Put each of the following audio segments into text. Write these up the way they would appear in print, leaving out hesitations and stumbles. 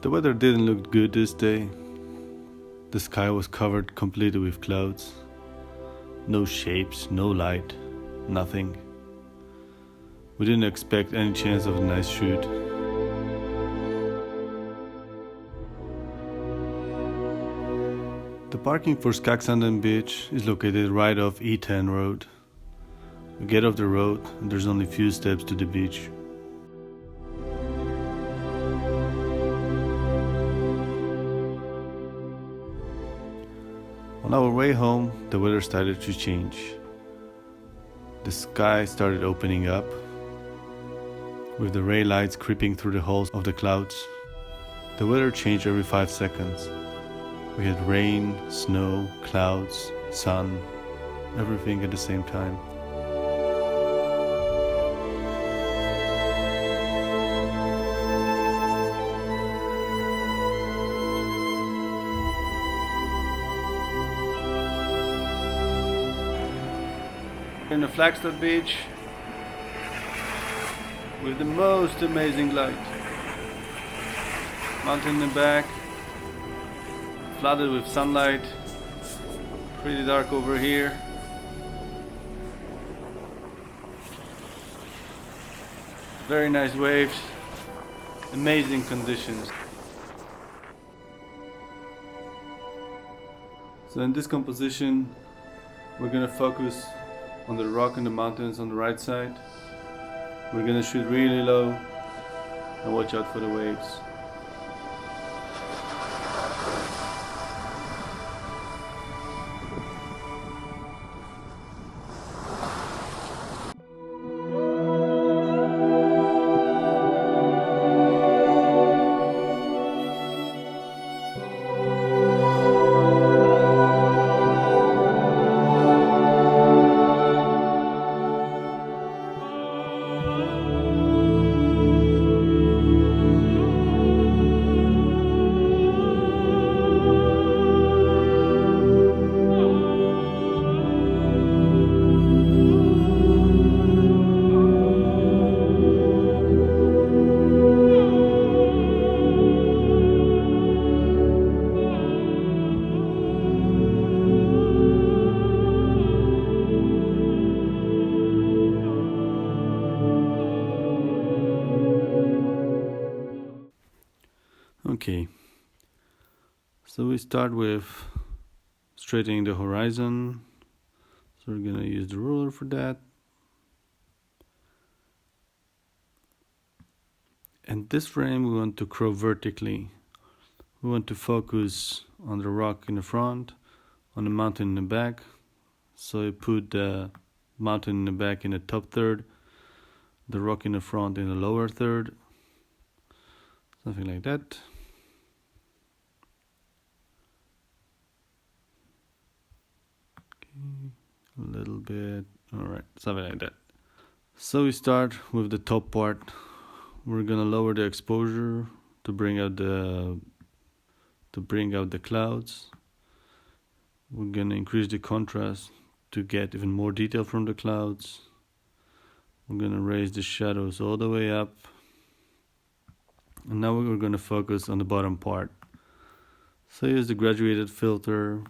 The weather didn't look good this day. The sky was covered completely with clouds. No shapes, no light, nothing. We didn't expect any chance of a nice shoot. The parking for Skagsanden beach is located right off E10 road. We get off the road and there's only a few steps to the beach. On our way home, the weather started to change. The sky started opening up, with the ray lights creeping through the holes of the clouds. The weather changed every 5 seconds. We had rain, snow, clouds, sun, everything at the same time. In the Flakstad beach with the most amazing light. Mountain in the back, flooded with sunlight, pretty dark over here. Very nice waves, amazing conditions. So in this composition we're gonna focus on the rock and the mountains on the right side. We're gonna shoot really low and watch out for the waves. Okay, so we start with straightening the horizon. So we're gonna use the ruler for that. And this frame we want to crop vertically. We want to focus on the rock in the front, on the mountain in the back. So I put the mountain in the back in the top third, the rock in the front in the lower third, something like that. A little bit, alright, something like that. So we start with the top part. We're gonna lower the exposure to bring out the clouds. We're gonna increase the contrast to get even more detail from the clouds. We're gonna raise the shadows all the way up. And now we're gonna focus on the bottom part. So use the graduated filter.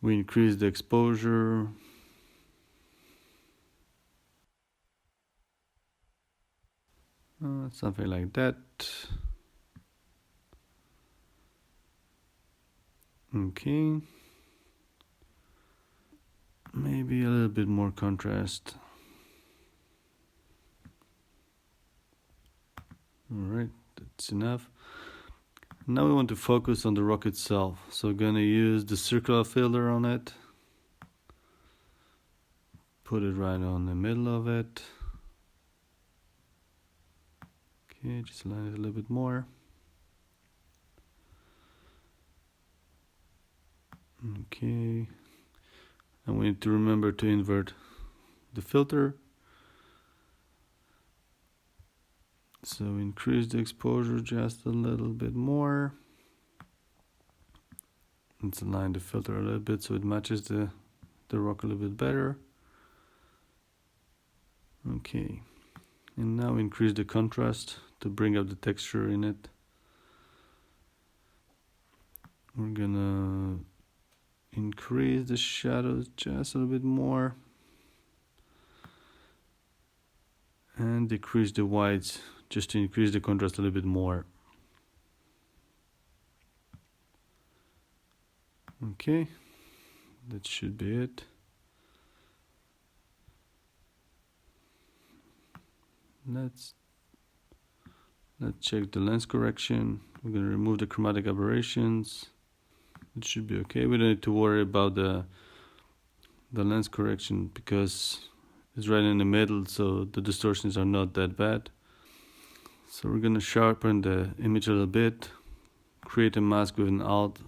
We increase the exposure. Something like that. Okay. Maybe a little bit more contrast. Alright, that's enough. Now we want to focus on the rock itself. So we're gonna use the circular filter on it. Put it right on the middle of it. Okay, just line it a little bit more. Okay. And we need to remember to invert the filter. So increase the exposure just a little bit more. Let's align the filter a little bit so it matches the rock a little bit better. Okay, and now increase the contrast to bring up the texture in it. We're gonna increase the shadows just a little bit more and decrease the whites just to increase the contrast a little bit more. Okay, that should be it. Let's check the lens correction. We're going to remove the chromatic aberrations. It should be okay. We don't need to worry about the lens correction because it's right in the middle, so the distortions are not that bad. So we're going to sharpen the image a little bit, create a mask with an alt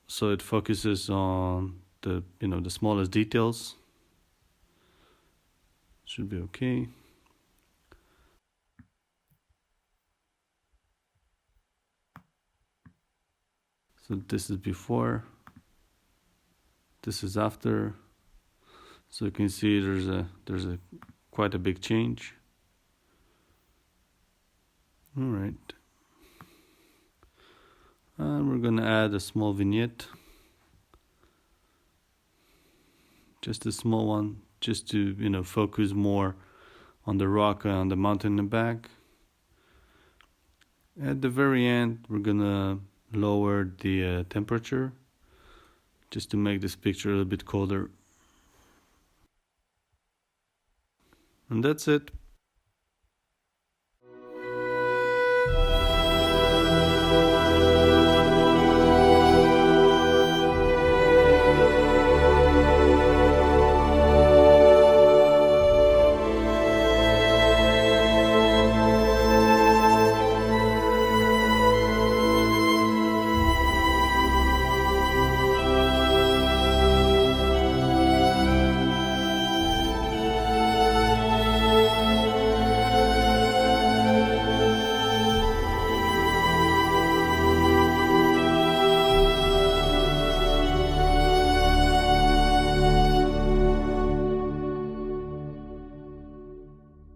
so it focuses on the smallest details. Should be okay. So this is before, this is after. So you can see there's a quite a big change. All right. And we're gonna add a small vignette. Just a small one, just to focus more on the rock and on the mountain in the back. At the very end, we're gonna lower the temperature just to make this picture a little bit colder. And that's it.